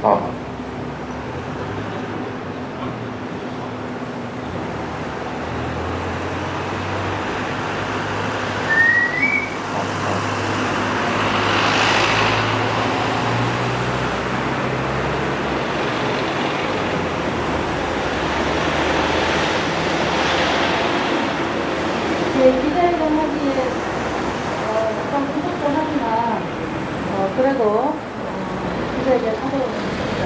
어. 디자인을 하기에 좀 부족도 하지만 그래도 기자에게 하도록 하겠습니다.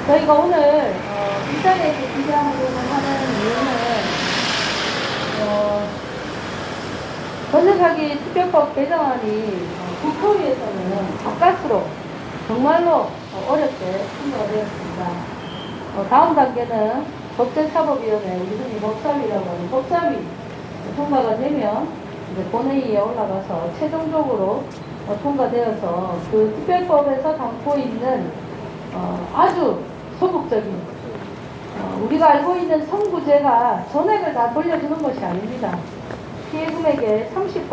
저희가 오늘 일산에게 기자하도록 하는 이유는 전세사기 특별법 개정안이 국토위에서는 가까스로 정말로 어렵게 통과가 되었습니다. 다음 단계는 법제사법위원회, 우리 흔히 법사위라고 하는 법사위 통과가 되면 이제 본회의에 올라가서 최종적으로 통과되어서 그 특별법에서 담고 있는 아주 소극적인 우리가 알고 있는 선구제가 전액을 다 돌려주는 것이 아닙니다. 피해 금액의 30%,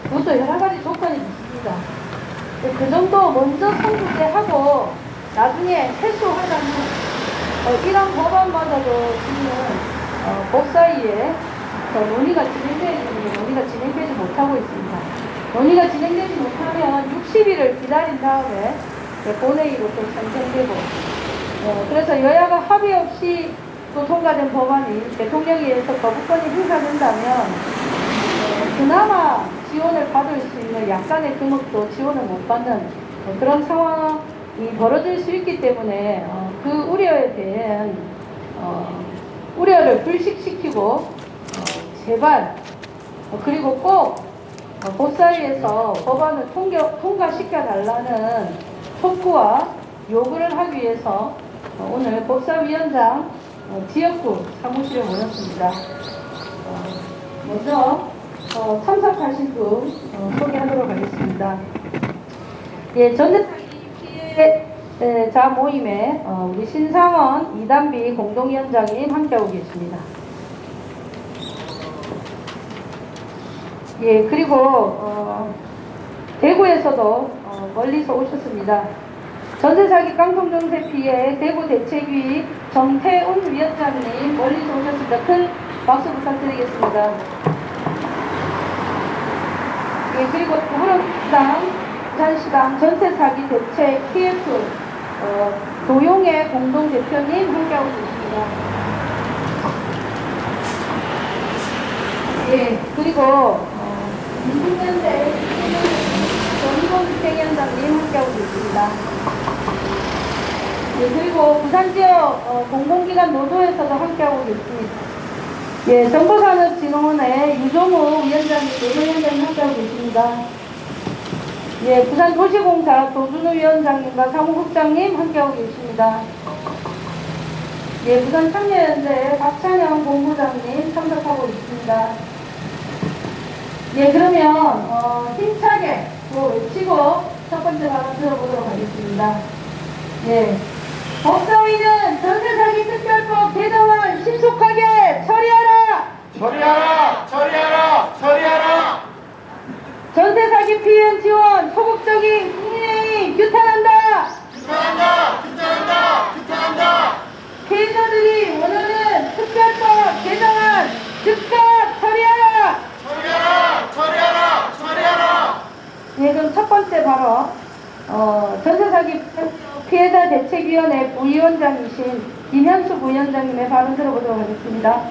그것도 여러 가지 조건이 있습니다. 그 정도 먼저 선구제하고 나중에 회수하자는 이런 법안마저도 지금 법사위에 논의가 진행되지 못하고 있습니다. 논의가 진행되지 못하면 60일을 기다린 다음에 본회의로 또 상정되고 그래서 여야가 합의 없이 또 통과된 법안이 대통령에 의해서 거부권이 행사된다면 그나마 지원을 받을 수 있는 약간의 금액도 지원을 못 받는 그런 상황이 벌어질 수 있기 때문에 그 우려에 대한 우려를 불식시키고 제발 그리고 꼭 법사위에서 법안을 통과시켜달라는 촉구와 요구를 하기 위해서 오늘 법사위원장 지역구 사무실에 모였습니다. 먼저 참석하신 분 소개하도록 하겠습니다. 예, 전세사기 피해자 모임에 우리 신상원 이단비 공동위원장님 함께하고 계십니다. 예, 그리고 대구에서도 멀리서 오셨습니다. 전세사기 깡통정세 피해 대구 대책위 정태운 위원장님 멀리서 오셨습니다. 큰 박수 부탁드리겠습니다. 예, 그리고 더불어민주당 부산시당 전세사기 대책 TF 도용의 공동대표님 함께하고 계십니다. 예, 그리고 민중연대 전희봉위생위원장님 함께하고 계십니다. 예, 그리고 부산지역 공공기관 노조에서도 함께하고 계십니다. 예, 정보산업진흥원의 유종우 위원장님, 노조위원장님 함께하고 계십니다. 예, 부산도시공사 조준우 위원장님과 사무국장님 함께하고 계십니다. 예, 부산창녀연대 박찬영 본부장님 참석하고 있습니다. 예, 그러면 힘차게 또 외치고 첫 번째 발언 들어보도록 하겠습니다. 예, 법사위는 전세사기 특별법 개정안 신속하게 처리하라! 처리하라! 처리하라! 처리하라! 전세사기 피해 지원 소극적인 국민의힘 규탄한다! 규탄한다! 규탄한다! 규탄한다! 피해자들이 원하는 특별법 개정안 즉각 처리하라! 처리하라! 처리하라! 처리하라! 예, 그럼 첫 번째 바로 전세사기 피해자 대책위원회 부위원장이신 김현수 부위원장님의 발언 들어보도록 하겠습니다.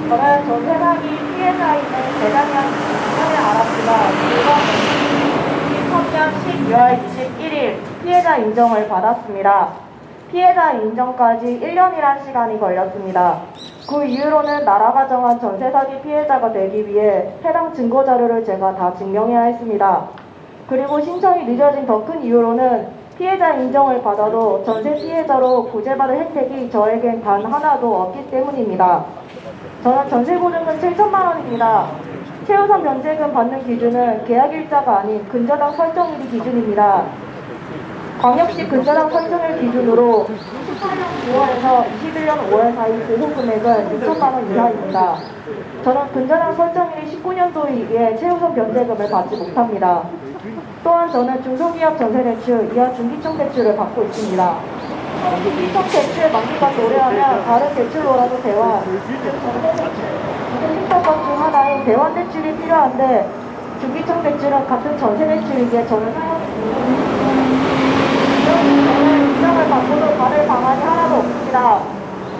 저는 전세사기 피해자임을 재작년 2년에 알았지만 불과 2003년 12월 21일 피해자 인정을 받았습니다. 피해자 인정까지 1년이란 시간이 걸렸습니다. 그 이후로는 나라가 정한 전세사기 피해자가 되기 위해 해당 증거자료를 제가 다 증명해야 했습니다. 그리고 신청이 늦어진 더 큰 이유로는 피해자 인정을 받아도 전세 피해자로 구제받을 혜택이 저에겐 단 하나도 없기 때문입니다. 저는 전세보증금 7천만 원입니다. 최우선 변제금 받는 기준은 계약일자가 아닌 근저당 설정일이 기준입니다. 광역시 근저당 설정일 기준으로 14년 9월에서 21년 5월 사이 보호금액은 6천만 원 이하입니다. 저는 근저당 설정일이 19년도이기에 최우선 변제금을 받지 못합니다. 또한 저는 중소기업 전세대출, 이하 중기청 대출을 받고 있습니다. 중기청 대출 만기가 도래하면 다른 대출로라도 대환, 전세대출 중 하나인 대환 대출이 필요한데 중기청 대출은 같은 전세 대출이기에 저는 인정을 받고도 받을 방안이 하나도 없습니다.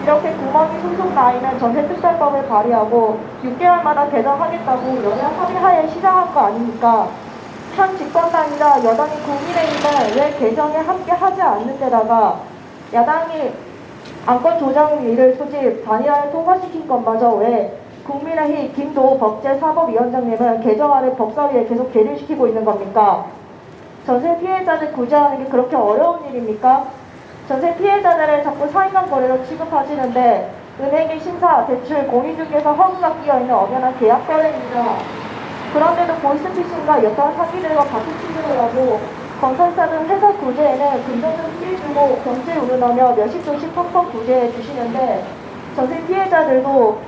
이렇게 구멍이 숭숭 나이는 전세특별법을 발의하고 6개월마다 개정하겠다고 여야 합의하에 시작한 거 아닙니까? 한 집권당이자 여당이 국민의힘은 왜 개정에 함께 하지 않는 데다가 야당이 안건 조정위를 소집 단일화를 통과시킨 것마저 왜 국민의힘 김도우 법제사법위원장님은 개정안을 법사위에 계속 계류시키고 있는 겁니까? 전세 피해자를 구제하는 게 그렇게 어려운 일입니까? 전세 피해자들을 자꾸 사인간 거래로 취급하시는데 은행의 심사, 대출, 공인중개사 허구가 끼어있는 엄연한 계약 거래입니다. 그런데도 보이스피싱과 여타 사기들과 같은 취급을 하고 건설사 등 회사 구제에는 금전적 피해 규모 경제 운운하며 몇십 조씩 펑펑 구제해 주시는데 전세 피해자들도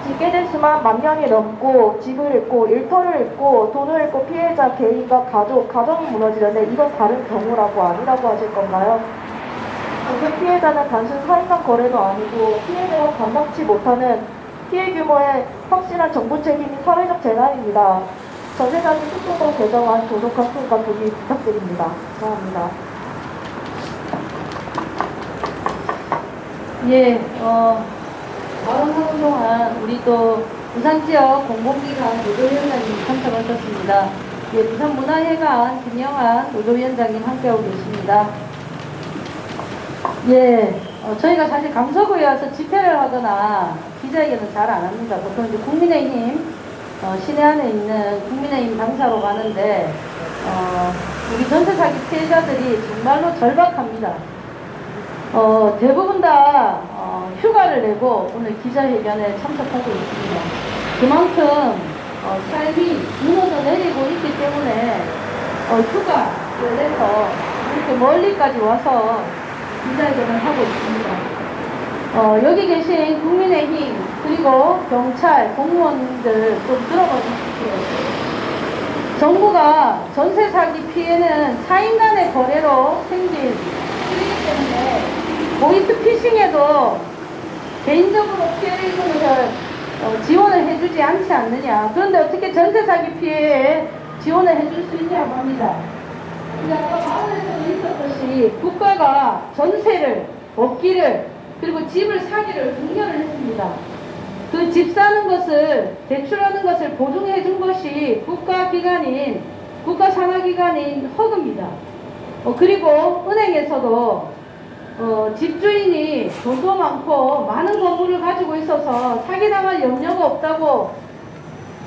짓게 된 수만 10,000명이 넘고 집을 잃고 일터를 잃고 돈을 잃고 피해자 개인과 가정이 무너지는데 이건 다른 경우라고 아니라고 하실 건가요? 전세 피해자는 단순 사인간 거래도 아니고 피해자가 감당치 못하는 피해 규모의 확실한 정부 책임이 사회적 재난입니다. 전세사기 특별법 개정안 조속한 통과 동의 부탁드립니다. 감사합니다. 예, 발언하는 동안 우리 또 부산지역 공공기관 노조위원장님 참석하셨습니다. 예, 부산문화회관 김영환 노조위원장님 함께하고 계십니다. 예, 저희가 사실 강서구에 와서 집회를 하거나 기자회견은 잘 안 합니다. 보통 이제 국민의힘 시내 안에 있는 국민의힘 당사로 가는데 우리 전세사기 피해자들이 정말로 절박합니다. 대부분 다 휴가를 내고 오늘 기자회견에 참석하고 있습니다. 그만큼 삶이 무너져 내리고 있기 때문에 휴가를 내서 이렇게 멀리까지 와서 기자회견을 하고 있습니다. 여기 계신 국민의힘 그리고 경찰 공무원들 좀 들어봐 주십시오. 정부가 전세 사기 피해는 사인 간의 거래로 생긴 일이기 때문에 보이스피싱에도 개인적으로 피해를 입은 것을 지원을 해주지 않지 않느냐. 그런데 어떻게 전세 사기 피해에 지원을 해줄 수 있냐고 합니다. 아까 마을에서도 있었듯이 국가가 전세를 얻기를 그리고 집을 사기를 독려를 했습니다. 그 집 사는 것을 대출하는 것을 보증해 준 것이 국가산하기관인 허그입니다. 그리고 은행에서도 집주인이 돈도 많고 많은 건물을 가지고 있어서 사기당할 염려가 없다고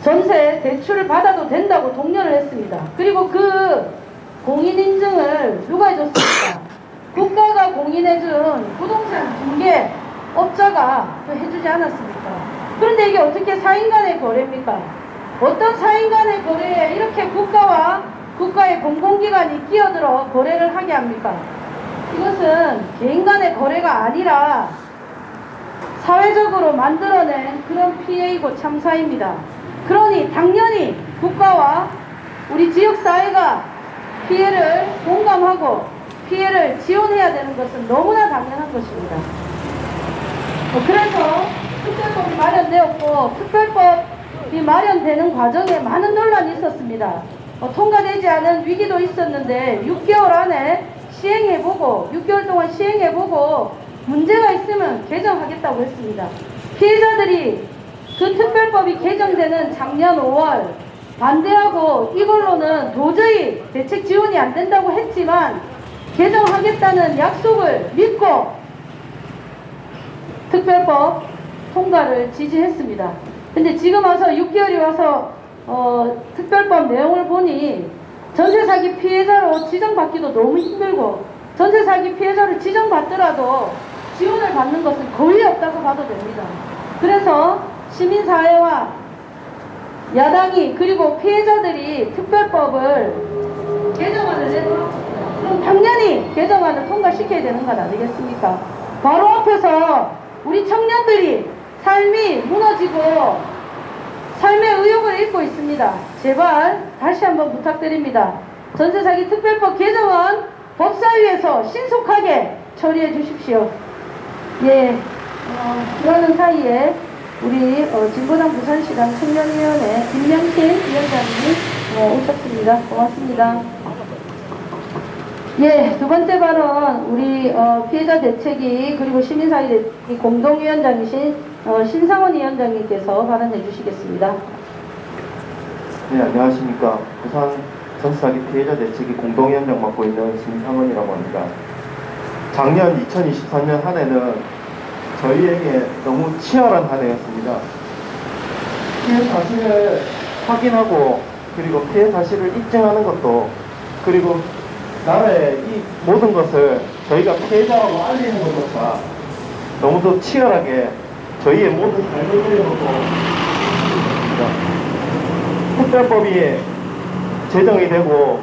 전세 대출을 받아도 된다고 독려를 했습니다. 그리고 그 공인인증을 누가 해줬습니까? 국가가 공인해준 부동산 중개업자가 해주지 않았습니까? 그런데 이게 어떻게 사인 간의 거래입니까? 어떤 사인 간의 거래에 이렇게 국가와 국가의 공공기관이 끼어들어 거래를 하게 합니까? 이것은 개인 간의 거래가 아니라 사회적으로 만들어낸 그런 피해이고 참사입니다. 그러니 당연히 국가와 우리 지역사회가 피해를 공감하고 피해를 지원해야 되는 것은 너무나 당연한 것입니다. 그래서 특별법이 마련되었고 특별법이 마련되는 과정에 많은 논란이 있었습니다. 통과되지 않은 위기도 있었는데 6개월 안에 시행해보고 6개월 동안 시행해보고 문제가 있으면 개정하겠다고 했습니다. 피해자들이 그 특별법이 개정되는 작년 5월 반대하고 이걸로는 도저히 대책 지원이 안 된다고 했지만 개정하겠다는 약속을 믿고 특별법 통과를 지지했습니다. 근데 지금 와서 6개월이 와서 특별법 내용을 보니 전세사기 피해자로 지정받기도 너무 힘들고 전세사기 피해자를 지정받더라도 지원을 받는 것은 거의 없다고 봐도 됩니다. 그래서 시민사회와 야당이 그리고 피해자들이 특별법을 개정안을 내놓았습니다. 그럼 당연히 개정안을 통과시켜야 되는 건 아니겠습니까? 바로 앞에서 우리 청년들이 삶이 무너지고 삶의 의욕을 잃고 있습니다. 제발 다시 한번 부탁드립니다. 전세사기 특별법 개정안 법사위에서 신속하게 처리해 주십시오. 예, 그러는 사이에 우리 진보당 부산시당 청년위원회 김명신 위원장님 오셨습니다. 고맙습니다. 예, 두 번째 발언 우리 피해자 대책위 그리고 시민사회 대책위 공동위원장이신 신상원 위원장님께서 발언해 주시겠습니다. 네, 안녕하십니까. 부산 전세사기 피해자 대책위 공동위원장 맡고 있는 신상원이라고 합니다. 작년 2024년 한 해는 저희에게 너무 치열한 한 해였습니다. 피해 사실을 확인하고 그리고 피해 사실을 입증하는 것도 그리고 나라의 이 모든 것을 저희가 피해자라고 알리는 것조차 너무도 치열하게 저희의 모든 삶을 그려놓고 있습니다. 특별법이 제정이 되고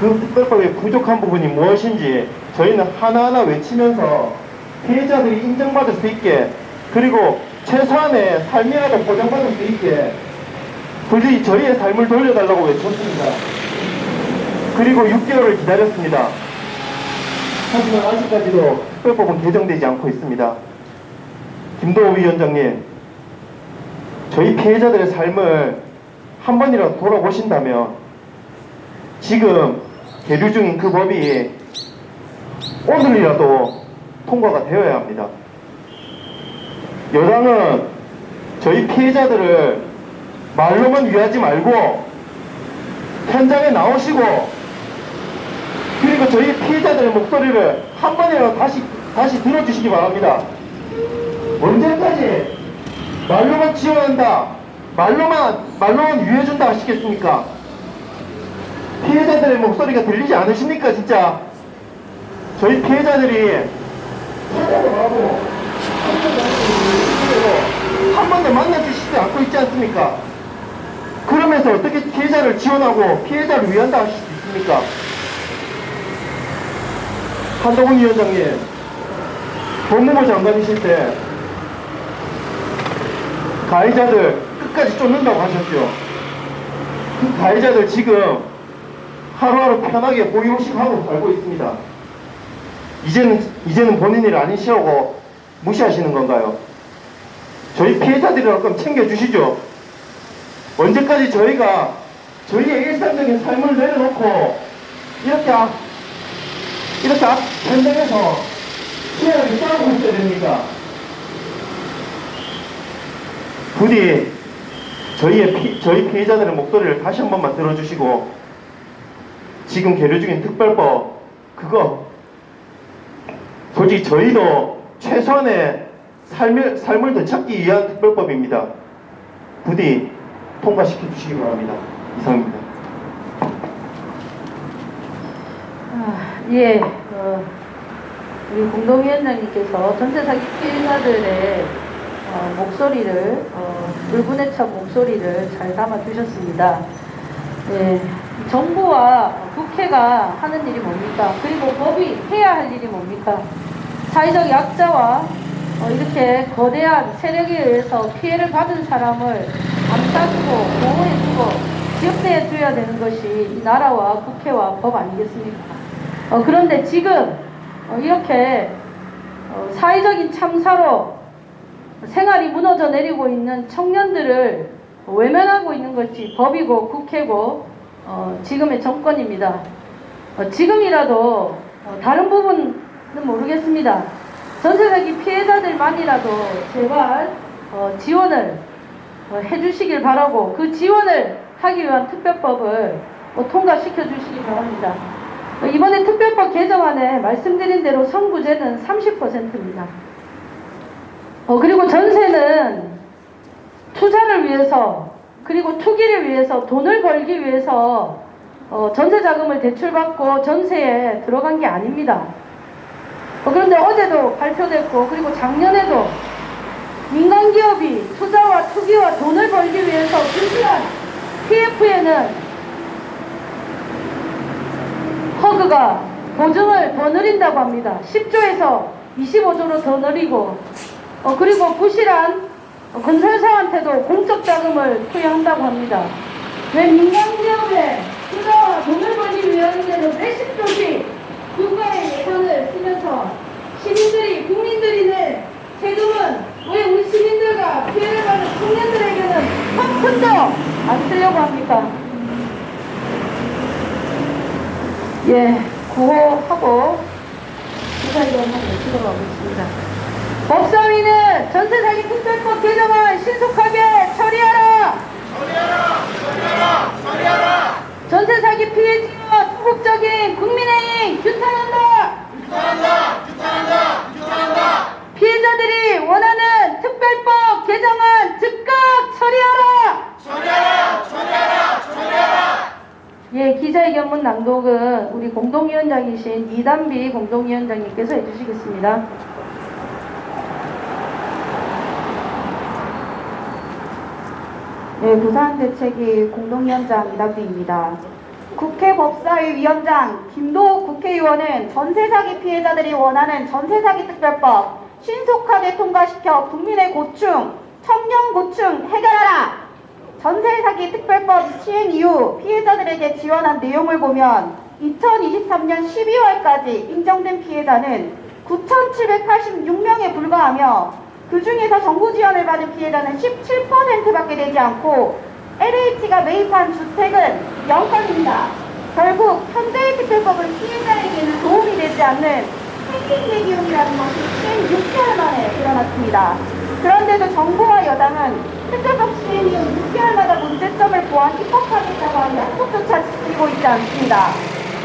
그 특별법의 부족한 부분이 무엇인지 저희는 하나하나 외치면서 피해자들이 인정받을 수 있게 그리고 최소한의 삶이라도 보장받을 수 있게 도저히 저희의 삶을 돌려달라고 외쳤습니다. 그리고 6개월을 기다렸습니다. 하지만 아직까지도 특별법은 개정되지 않고 있습니다. 김도호 위원장님, 저희 피해자들의 삶을 한 번이라도 돌아보신다면 지금 계류 중인 그 법이 오늘이라도 통과가 되어야 합니다. 여당은 저희 피해자들을 말로만 위하지 말고 현장에 나오시고 그리고 저희 피해자들의 목소리를 한 번이라도 다시 들어주시기 바랍니다. 언제까지 말로만 지원한다, 말로만 위해준다 하시겠습니까? 피해자들의 목소리가 들리지 않으십니까, 진짜? 저희 피해자들이 찾아도 하고 한 번도 만나주시지 않고 있지 않습니까? 그러면서 어떻게 피해자를 지원하고 피해자를 위한다 하실 수 있습니까? 한동훈 위원장님, 법무부 장관이실 때 가해자들 끝까지 쫓는다고 하셨죠. 그 가해자들 지금 하루하루 편하게 보이호식하고 살고 있습니다. 이제는 본인 일 아니시라고 무시하시는 건가요? 저희 피해자들이라고 그럼 챙겨주시죠. 언제까지 저희가 저희의 일상적인 삶을 내려놓고 이렇게 앞 현장에서 치열하게 싸우고 있어야 됩니까? 부디 저희 피해자들의 목소리를 다시 한 번만 들어주시고 지금 계류 중인 특별법 그거 솔직히 저희도 최소한의 삶을 되찾기 위한 특별법입니다. 부디 통과시켜 주시기 바랍니다. 이상입니다. 예, 우리 공동위원장님께서 전세 사기 피해자들의 목소리를, 불분의 차 목소리를 잘 담아주셨습니다. 예, 정부와 국회가 하는 일이 뭡니까? 그리고 법이 해야 할 일이 뭡니까? 사회적 약자와 이렇게 거대한 세력에 의해서 피해를 받은 사람을 감싸주고 보호해주고 지역대해줘야 되는 것이 이 나라와 국회와 법 아니겠습니까? 그런데 지금 이렇게 사회적인 참사로 생활이 무너져 내리고 있는 청년들을 외면하고 있는 것이 법이고 국회고 지금의 정권입니다. 지금이라도 다른 부분은 모르겠습니다. 전세사기 피해자들만이라도 제발 지원을 해주시길 바라고 그 지원을 하기 위한 특별법을 통과시켜 주시기 바랍니다. 이번에 특별법 개정안에 말씀드린 대로 선구제는 30%입니다. 그리고 전세는 투자를 위해서 그리고 투기를 위해서 돈을 벌기 위해서 전세 자금을 대출받고 전세에 들어간 게 아닙니다. 그런데 어제도 발표됐고 그리고 작년에도 민간기업이 투자와 투기와 돈을 벌기 위해서 준비한 PF에는 허그가 보증을 더 늘린다고 합니다. 10조에서 25조로 더 늘리고 그리고 부실한 건설사한테도 공적 자금을 투여한다고 합니다. 왜 민간기업에 투자와 돈을 벌기 위해서는 몇십 조씩 국가의 예산을 쓰면서 시민들이 국민들이 낼 세금은 왜 우리 시민들과 피해를 받는 청년들에게는 한 푼도 안 쓰려고 합니까? 예, 구호하고 기사회견 한번 들어가고 있습니다. 법사위는 전세사기 특별법 개정안 신속하게 처리하라! 처리하라! 전세사기 피해 지원 소극적인 국민의힘 규탄한다! 규탄한다! 피해자들이 원하는 특별법 개정안 즉각 처리하라! 처리하라! 예, 기자회견문 낭독은 우리 공동위원장이신 이단비 공동위원장님께서 해주시겠습니다. 네, 부산대책위 공동위원장 이단비입니다. 국회 법사위 위원장 김도욱 국회의원은 전세사기 피해자들이 원하는 전세사기 특별법 신속하게 통과시켜 국민의 고충, 청년 고충 해결하라! 전세사기 특별법 시행 이후 피해자들에게 지원한 내용을 보면 2023년 12월까지 인정된 피해자는 9,786명에 불과하며 그 중에서 정부 지원을 받은 피해자는 17%밖에 되지 않고 LH가 매입한 주택은 0건입니다. 결국 현재의 특별법은 피해자에게는 도움이 되지 않는 생긴대기용이라는 것이 시행 6개월 만에 드러났습니다. 그런데도 정부와 여당은 특별법 시행 이후 6개월마다 문제점을 보완 입법하겠다고 하는 약속조차 지키고 있지 않습니다.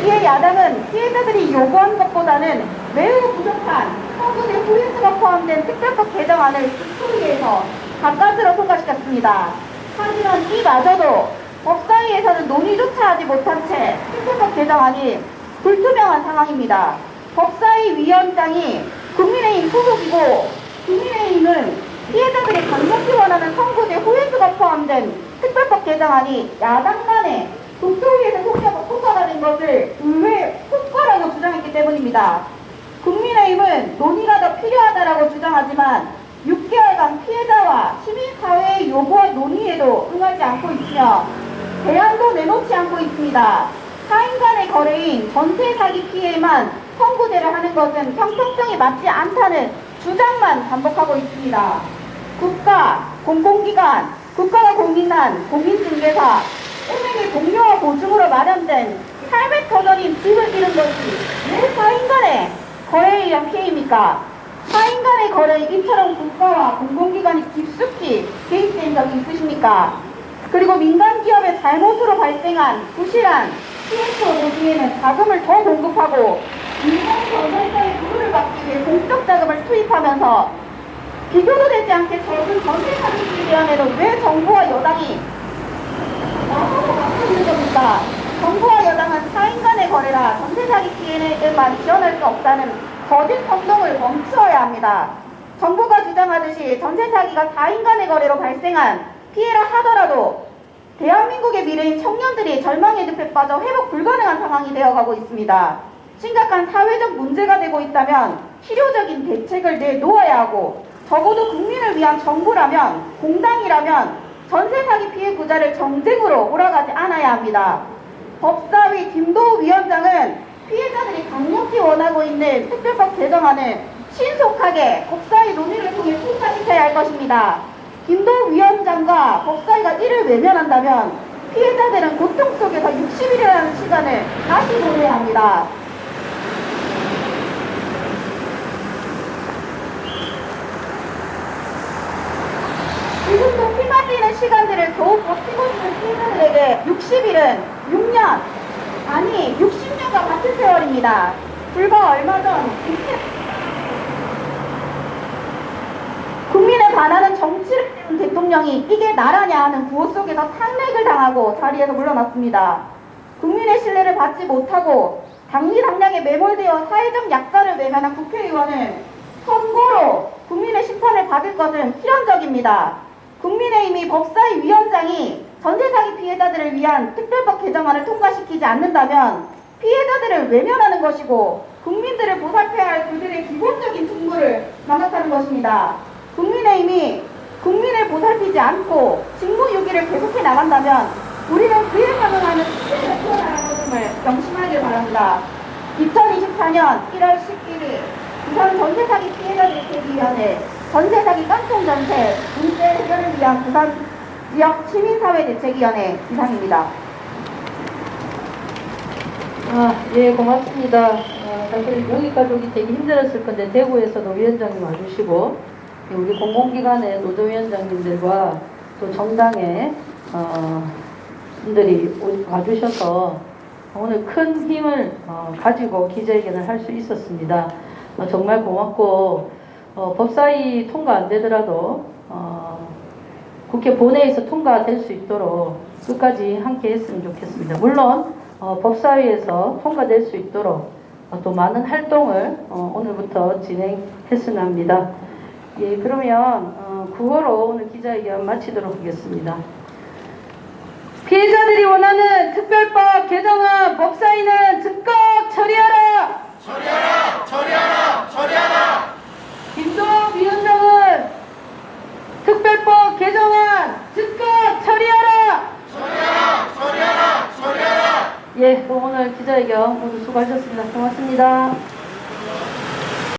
이에 야당은 피해자들이 요구한 것보다는 매우 부족한 선거대 후유수가 포함된 특별법 개정안을 국토위에서 가까스로 통과시켰습니다. 하지만 이마저도 법사위에서는 논의조차 하지 못한 채 특별법 개정안이 불투명한 상황입니다. 법사위 위원장이 국민의힘 소속이고 국민의힘은 피해자들이 강력히 원하는 선고제 후유수가 포함된 특별법 개정안이 야당 간에 국토위에서 통과가 된 것을 의회 효과라고 주장했기 때문입니다. 국민의힘은 논의가 더 필요하다라고 주장하지만 6개월간 피해자와 시민사회의 요구와 논의에도 응하지 않고 있으며 대안도 내놓지 않고 있습니다. 타인 간의 거래인 전세 사기 피해만 선고제를 하는 것은 형평성에 맞지 않다는 주장만 반복하고 있습니다. 국가, 공공기관, 국가가 공인한 공인중개사, 은행의 공료와 보증으로 마련된 삶의 터전인 집을 잃은 것이 왜 타인 간의 거래에 의한 피해입니까? 타인 간의 거래에 이처럼 국가와 공공기관이 깊숙이 개입된 적이 있으십니까? 그리고 민간기업의 잘못으로 발생한 부실한 PSO 노조에는 자금을 더 공급하고 인공전선사의 부를 받기 위해 공적 자금을 투입하면서 비교도 되지 않게 적은 전세 사기에 대한에는 왜 정부와 여당이 나서서 막고 있는 겁니까? 정부와 여당은 사인 간의 거래라 전세 사기 피해에만 지원할 수 없다는 거짓 선동을 멈추어야 합니다. 정부가 주장하듯이 전세 사기가 4인 간의 거래로 발생한 피해라 하더라도 대한민국의 미래인 청년들이 절망의 늪에 빠져 회복 불가능한 상황이 되어가고 있습니다. 심각한 사회적 문제가 되고 있다면 실효적인 대책을 내놓아야 하고 적어도 국민을 위한 정부라면 공당이라면 전세 사기 피해 구자를 정쟁으로 몰아가지 않아야 합니다. 법사위 김도우 위원장은 피해자들이 강력히 원하고 있는 특별법 개정안을 신속하게 법사위 논의를 통해 통과시켜야 할 것입니다. 김도우 위원장과 법사위가 이를 외면한다면 피해자들은 고통 속에서 60일이라는 시간을 다시 보내야 합니다. 지금도 피말리는 시간들을 겨우 버티고 있는 피해자들에게 60일은 6년, 아니 60년과 같은 세월입니다. 불과 얼마 전 국민에 반하는 정치를 세운 대통령이 이게 나라냐 하는 구호 속에서 탄핵을 당하고 자리에서 물러났습니다. 국민의 신뢰를 받지 못하고 당리당략에 매몰되어 사회적 약자를 외면한 국회의원은 선고로 국민의 심판을 받을 것은 필연적입니다. 국민의힘이 법사위 위원장이 전세 사기 피해자들을 위한 특별법 개정안을 통과시키지 않는다면 피해자들을 외면하는 것이고 국민들을 보살펴야 할 그들의 기본적인 직무를 망각하는 것입니다. 국민의힘이 국민을 보살피지 않고 직무유기를 계속해 나간다면 우리는 그에 반응하는 시대를 태어나는 것임을 명심하길 바랍니다. 2024년 1월 11일 부산 전세사기 피해자들의 대기위원회 전세사기 깡통전세 문제 해결을 위한 부산 지역 시민사회대책위원회 이상입니다. 예, 고맙습니다. 사실 여기까지 오기 되게 힘들었을 건데 대구에서도 위원장님 와주시고 우리 공공기관의 노조위원장님들과 또 정당의 분들이 와주셔서 오늘 큰 힘을 가지고 기자회견을 할 수 있었습니다. 정말 고맙고 법사위 통과 안 되더라도 국회 본회의에서 통과될 수 있도록 끝까지 함께 했으면 좋겠습니다. 물론 법사위에서 통과될 수 있도록 또 많은 활동을 오늘부터 진행했으면 합니다. 예, 그러면 9호로 오늘 기자회견 마치도록 하겠습니다. 피해자들이 원하는 특별법 개정안 법사위는 즉각 처리하라! 처리하라! 처리하라! 처리하라! 김도우 위원장은 특별법 개정안 즉각 처리하라! 처리하라! 처리하라! 처리하라! 예, 오늘 기자회견 모두 수고하셨습니다. 고맙습니다.